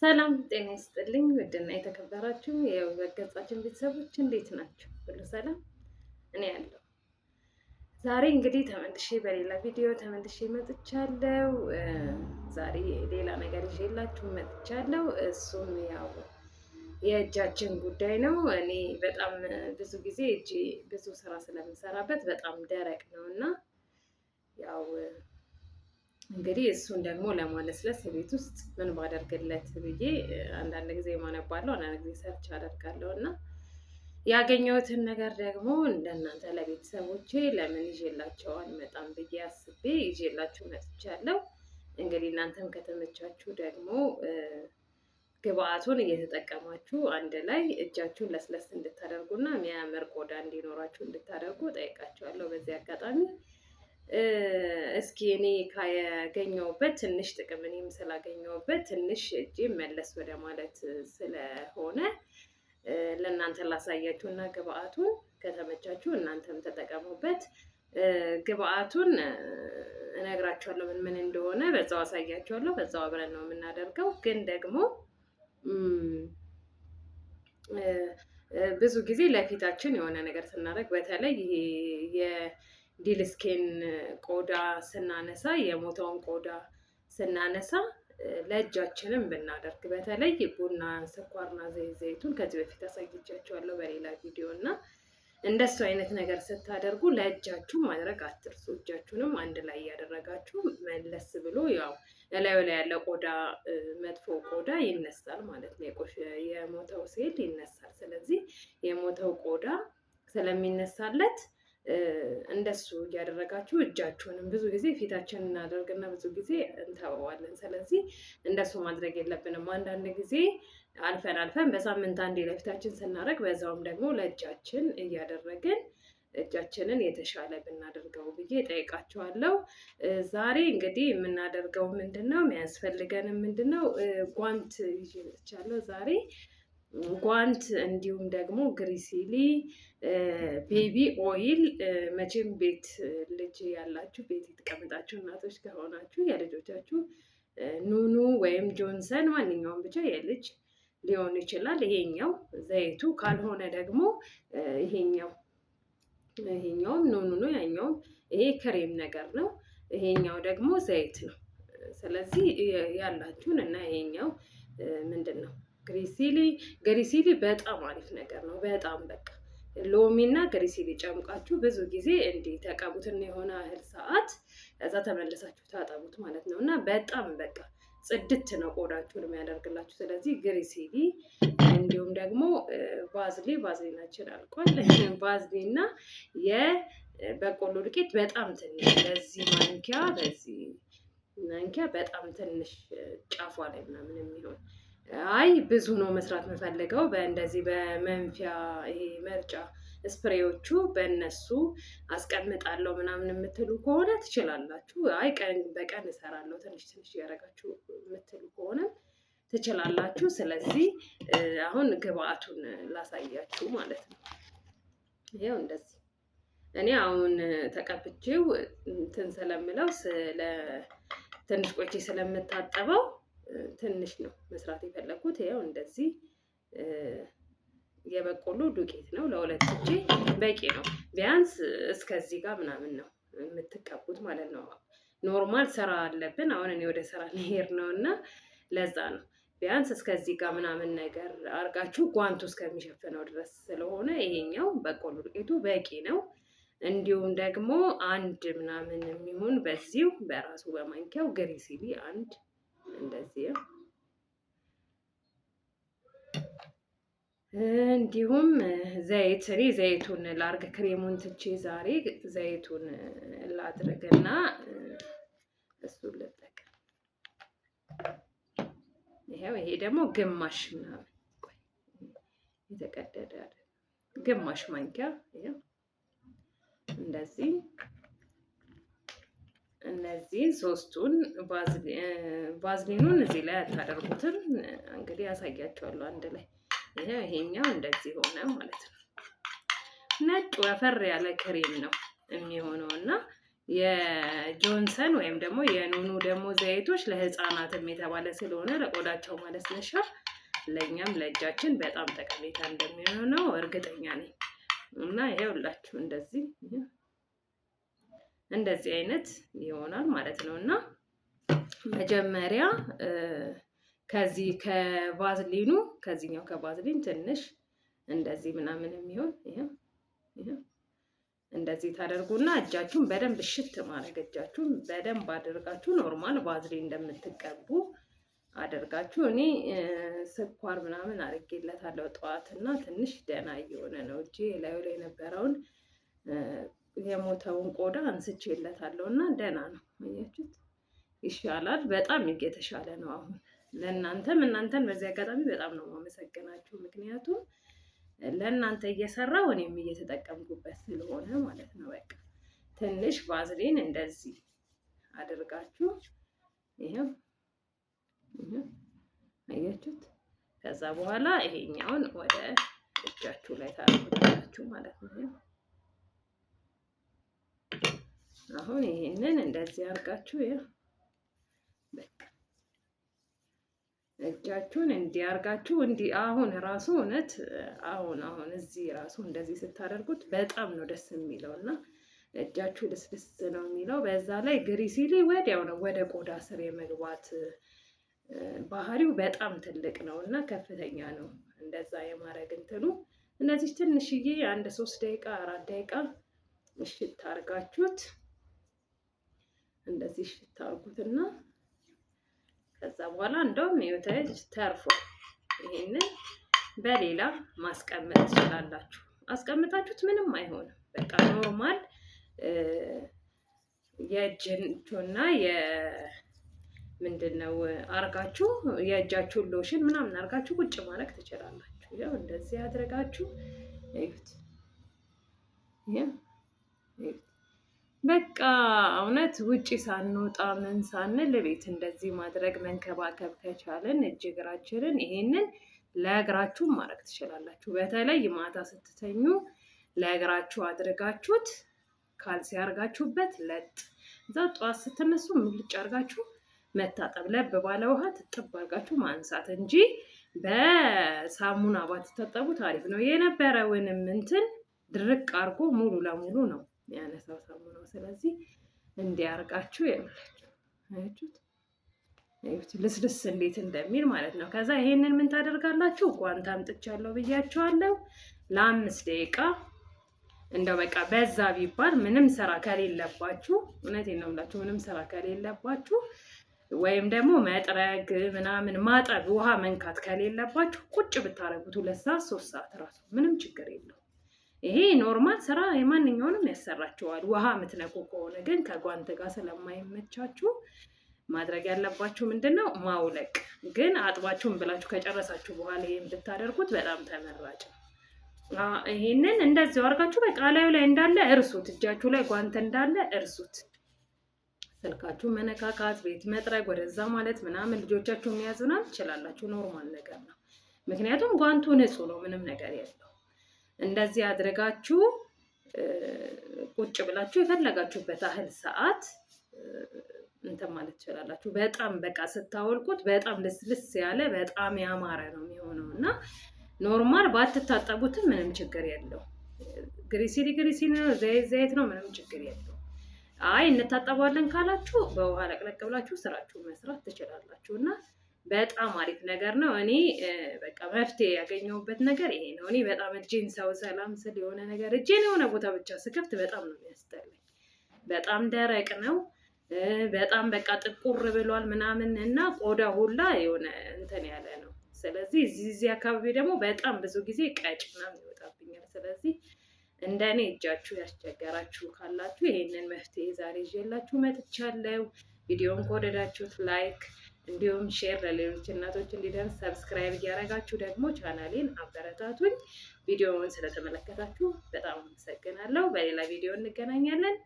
ሰላም ጤና ይስጥልኝ። ውድና የተከበራችሁ የውበት ገጻችን ቤተሰቦች እንዴት ናቸው? ሁሉ ሰላም? እኔ ያለው ዛሬ እንግዲህ ተመልሼ በሌላ ቪዲዮ ተመልሼ መጥቻለሁ። ዛሬ ሌላ ነገር ይዤላችሁ መጥቻለሁ። እሱም ያው የእጃችን ጉዳይ ነው። እኔ በጣም ብዙ ጊዜ እጄ ብዙ ስራ ስለምሰራበት በጣም ደረቅ ነው እና ያው እንግዲህ እሱን ደግሞ ለማለስለስ ቤት ውስጥ ምን ባደርግለት ብዬ አንዳንድ ጊዜ ማነባለሁ፣ አንዳንድ ጊዜ ሰርች አደርጋለሁ እና ያገኘሁትን ነገር ደግሞ እንደናንተ ለቤተሰቦቼ ለምን ይዤላቸው አልመጣም ብዬ አስቤ ይዤላችሁ መጥቻለሁ። እንግዲህ እናንተም ከተመቻችሁ ደግሞ ግብአቱን እየተጠቀማችሁ አንድ ላይ እጃችሁን ለስለስ እንድታደርጉና የሚያምር ቆዳ እንዲኖራችሁ እንድታደርጉ ጠይቃችኋለሁ በዚህ አጋጣሚ። እስኪ እኔ ካገኘሁበት ትንሽ ጥቅም እኔም ስላገኘሁበት ትንሽ እጄ መለስ ወደ ማለት ስለሆነ ለእናንተ ላሳያችሁ እና ግብአቱን ከተመቻችሁ እናንተም ተጠቀሙበት። ግብአቱን እነግራችኋለሁ ምን ምን እንደሆነ፣ በዛው አሳያችኋለሁ። በዛው አብረን ነው የምናደርገው። ግን ደግሞ ብዙ ጊዜ ለፊታችን የሆነ ነገር ስናደርግ በተለይ ይሄ ዲልስኬን ቆዳ ስናነሳ የሞተውን ቆዳ ስናነሳ ለእጃችንም ብናደርግ በተለይ ቡና፣ ስኳርና ዘይቱን ከዚህ በፊት አሳይቻችኋለሁ በሌላ ቪዲዮ እና እንደሱ አይነት ነገር ስታደርጉ ለእጃችሁ ማድረግ አትርሱ። እጃችሁንም አንድ ላይ እያደረጋችሁ መለስ ብሎ ያው እላዩ ላይ ያለ ቆዳ መጥፎ ቆዳ ይነሳል ማለት ነው። የሞተው ሴል ይነሳል። ስለዚህ የሞተው ቆዳ ስለሚነሳለት እንደሱ እያደረጋችሁ እጃችሁንም ብዙ ጊዜ ፊታችንን እናደርግና ብዙ ጊዜ እንተወዋለን። ስለዚህ እንደሱ ማድረግ የለብንም። አንዳንድ ጊዜ አልፈን በሳምንት አንዴ ለፊታችን ስናደርግ በዛውም ደግሞ ለእጃችን እያደረግን እጃችንን የተሻለ ብናደርገው ብዬ ጠይቃችኋለሁ። ዛሬ እንግዲህ የምናደርገው ምንድነው የሚያስፈልገንም ምንድነው ጓንት ይዤ መጥቻለሁ ዛሬ ጓንት እንዲሁም ደግሞ ግሪሲሊ፣ ቤቢ ኦይል። መቼም ቤት ልጅ ያላችሁ ቤት የተቀመጣችሁ እናቶች ከሆናችሁ የልጆቻችሁ ኑኑ ወይም ጆንሰን ማንኛውም ብቻ የልጅ ሊሆን ይችላል። ይሄኛው ዘይቱ ካልሆነ ደግሞ ይሄኛውም ኑኑ ነው፣ ያኛውም ይሄ ክሬም ነገር ነው፣ ይሄኛው ደግሞ ዘይት ነው። ስለዚህ ያላችሁን እና ይሄኛው ምንድን ነው ግሪሲሊ በጣም አሪፍ ነገር ነው። በጣም በቃ ሎሚ እና ግሪሲሊ ጨምቃችሁ ብዙ ጊዜ እንዲህ ተቀቡትና የሆነ ያህል ሰዓት ከዛ ተመልሳችሁ ታጠቡት ማለት ነው እና በጣም በቃ ጽድት ነው ቆዳችሁን የሚያደርግላችሁ። ስለዚህ ግሪሲሊ እንዲሁም ደግሞ ባዝሊናችን አልቋል። ባዝሊ እና የበቆሎ ዱቄት በጣም ትንሽ በዚህ ማንኪያ በጣም ትንሽ ጫፏ ላይ ምናምን የሚሆን ብዙ ነው መስራት የምፈልገው በእንደዚህ በመንፊያ ይሄ መርጫ ስፕሬዎቹ በእነሱ አስቀምጣለሁ ምናምን የምትሉ ከሆነ ትችላላችሁ። ቀን በቀን እሰራለሁ ትንሽ ትንሽ ያደረጋችሁ የምትሉ ከሆነ ትችላላችሁ። ስለዚህ አሁን ግብአቱን ላሳያችሁ ማለት ነው። ይኸው እንደዚህ እኔ አሁን ተቀብቼው እንትን ስለምለው ትንሽ ቆይቼ ስለምታጠበው ትንሽ ነው መስራት የፈለኩት። ይኸው እንደዚህ የበቆሎ ዱቄት ነው ለሁለት እጄ በቂ ነው። ቢያንስ እስከዚህ ጋር ምናምን ነው የምትቀቡት ማለት ነው። ኖርማል ስራ አለብን አሁን እኔ ወደ ስራ ልሄድ ነው እና ለዛ ነው ቢያንስ እስከዚህ ጋር ምናምን ነገር አርጋችሁ ጓንቱ እስከሚሸፍነው ድረስ ስለሆነ ይሄኛው በቆሎ ዱቄቱ በቂ ነው። እንዲሁም ደግሞ አንድ ምናምን የሚሆን በዚሁ በራሱ በማንኪያው ግሪሲሊ አንድ እንደዚህ ነው። እንዲሁም ዘይቱን ላርግ ክሬሙን ትቼ ዛሬ ዘይቱን ላድርግና እሱን ልጠቀም። ይሄ ደግሞ ግማሽ ምናምን የተቀደደ ግማሽ ማንኪያ እንደዚህ እነዚህን ሶስቱን ቫዝሊኑን እዚህ ላይ አታደርጉትም። እንግዲህ ያሳያቸዋለሁ አንድ ላይ ይሄኛው እንደዚህ ሆነ ማለት ነው። ነጭ ወፈር ያለ ክሬም ነው የሚሆነው እና የጆንሰን ወይም ደግሞ የኑኑ ደግሞ ዘይቶች ለህፃናትም የተባለ ስለሆነ ለቆዳቸው ማለስለሻ ለእኛም ለእጃችን በጣም ጠቀሜታ እንደሚሆነው እርግጠኛ ነኝ። እና ይሄውላችሁ እንደዚህ አይነት ይሆናል ማለት ነው። እና መጀመሪያ ከዚህ ከቫዝሊኑ ከዚህኛው ከቫዝሊን ትንሽ እንደዚህ ምናምን የሚሆን ይሄ እንደዚህ ታደርጉና እጃችሁን በደንብ እሽት ማድረግ እጃችሁን በደንብ አድርጋችሁ ኖርማል ቫዝሊን እንደምትቀቡ አድርጋችሁ። እኔ ስኳር ምናምን አድርጌለታለሁ ጠዋትና ትንሽ ደህና እየሆነ ነው። እጄ ላዩ ላይ የነበረውን የሞተውን ቆዳ አንስቼለታለሁ እና ደህና ነው። አያችሁት? ይሻላል። በጣም የተሻለ ነው አሁን እናንተን በዚህ አጋጣሚ በጣም ነው የማመሰግናችሁ። ምክንያቱም ለእናንተ እየሰራሁ እኔም እየተጠቀምኩበት ስለሆነ ማለት ነው። በቃ ትንሽ ቫዝሊን እንደዚህ አድርጋችሁ ይሄው አያችሁት? ከዛ በኋላ ይሄኛውን ወደ እጃችሁ ላይ ታደርጉታላችሁ ማለት ነው። አሁን ይሄንን እንደዚህ አድርጋችሁ ይሄው በቃ እጃችሁን እንዲያርጋችሁ አሁን ራሱ እውነት አሁን እዚህ ራሱ እንደዚህ ስታደርጉት በጣም ነው ደስ የሚለው እና እጃችሁ ልስልስ ነው የሚለው። በዛ ላይ ግሪሲሊ ወዲያው ነው ወደ ቆዳ ስር የመግባት ባህሪው በጣም ትልቅ ነው እና ከፍተኛ ነው። እንደዛ የማድረግ እንትኑ እነዚህ ትንሽዬ 3 ደቂቃ 4 ደቂቃ እሽት አድርጋችሁት እንደዚህ እሽት አድርጉትና ከዛ በኋላ እንደውም ይወታች ተርፎ ይሄንን በሌላ ማስቀመጥ ትችላላችሁ። አስቀምጣችሁት ምንም አይሆንም። በቃ ኖርማል የእጅና ምንድነው አርጋችሁ የእጃችሁን ሎሽን ምናምን አርጋችሁ ቁጭ ማድረግ ትችላላችሁ። ያው እንደዚህ አድርጋችሁ እዩት። በቃ እውነት ውጪ ሳንወጣ ምን ሳንል ቤት እንደዚህ ማድረግ መንከባከብ ከቻለን እጅ እግራችንን ይሄንን ለእግራችሁ ማድረግ ትችላላችሁ። በተለይ ማታ ስትተኙ ለእግራችሁ አድርጋችሁት ካልሲ አርጋችሁበት ለጥ እዛ ጠዋት ስትነሱ ምልጭ አርጋችሁ መታጠብ፣ ለብ ባለ ውሃ ትጥብ አርጋችሁ ማንሳት እንጂ በሳሙና ባትታጠቡት አሪፍ ነው። የነበረውንም እንትን ድርቅ አርጎ ሙሉ ለሙሉ ነው ያነሳው ሳሙናው። ስለዚህ እንዲያርጋችሁ ያላችሁ አያችሁት ልስልስ እንዴት እንደሚል ማለት ነው። ከዛ ይሄንን ምን ታደርጋላችሁ? ጓንት አምጥቻለሁ ብያችኋለሁ። ለ5 ደቂቃ እንደው በቃ በዛ ቢባል ምንም ስራ ከሌለባችሁ፣ እውነቴን ነው የምላችሁ፣ ምንም ስራ ከሌለባችሁ ወይም ደግሞ መጥረግ ምናምን ማጠብ ውሃ መንካት ከሌለባችሁ ቁጭ ብታረጉት 2 ሰዓት 3 ሰዓት ራሱ ምንም ችግር የለው። ይሄ ኖርማል ስራ የማንኛውንም ያሰራችኋል። ውሃ የምትነኩ ከሆነ ግን ከጓንት ጋር ስለማይመቻችሁ ማድረግ ያለባችሁ ምንድነው ማውለቅ። ግን አጥባችሁን ብላችሁ ከጨረሳችሁ በኋላ ይሄን ብታደርጉት በጣም ተመራጭ ነው። ይሄንን እንደዚህ አድርጋችሁ በቃ ላዩ ላይ እንዳለ እርሱት። እጃችሁ ላይ ጓንት እንዳለ እርሱት። ስልካችሁ መነካካት፣ ቤት መጥረግ፣ ወደዛ ማለት ምናምን ልጆቻችሁ የሚያዙና ትችላላችሁ። ኖርማል ነገር ነው። ምክንያቱም ጓንቱ ንጹህ ነው፣ ምንም ነገር የለው። እንደዚህ አድርጋችሁ ቁጭ ብላችሁ የፈለጋችሁበት ያህል ሰዓት እንትን ማለት ትችላላችሁ። በጣም በቃ ስታወልቁት በጣም ልስልስ ያለ በጣም ያማረ ነው የሚሆነው እና ኖርማል ባትታጠቡትም ምንም ችግር የለው። ግሪሲሊ ነው፣ ዘይት ነው፣ ምንም ችግር የለው። አይ እንታጠባለን ካላችሁ በውሃ ለቅለቅ ብላችሁ ስራችሁ መስራት ትችላላችሁ እና በጣም አሪፍ ነገር ነው። እኔ በቃ መፍትሄ ያገኘሁበት ነገር ይሄ ነው። እኔ በጣም እጄን ሰው ሰላም ስል የሆነ ነገር እጄን የሆነ ቦታ ብቻ ስከፍት በጣም ነው የሚያስጠላኝ። በጣም ደረቅ ነው፣ በጣም በቃ ጥቁር ብሏል ምናምን እና ቆዳ ሁላ የሆነ እንትን ያለ ነው። ስለዚህ እዚህ አካባቢ ደግሞ በጣም ብዙ ጊዜ ቀጭ ምናምን ይወጣብኛል። ስለዚህ እንደኔ እጃችሁ ያስቸገራችሁ ካላችሁ ይሄንን መፍትሄ ዛሬ ይዤላችሁ መጥቻለሁ። ቪዲዮውን ከወደዳችሁት ላይክ እንዲሁም ሼር ለሌሎች እናቶች እንዲደርስ ሰብስክራይብ እያደረጋችሁ ደግሞ ቻናሌን አበረታቱኝ። ቪዲዮውን ስለተመለከታችሁ በጣም አመሰግናለሁ። በሌላ ቪዲዮ እንገናኛለን።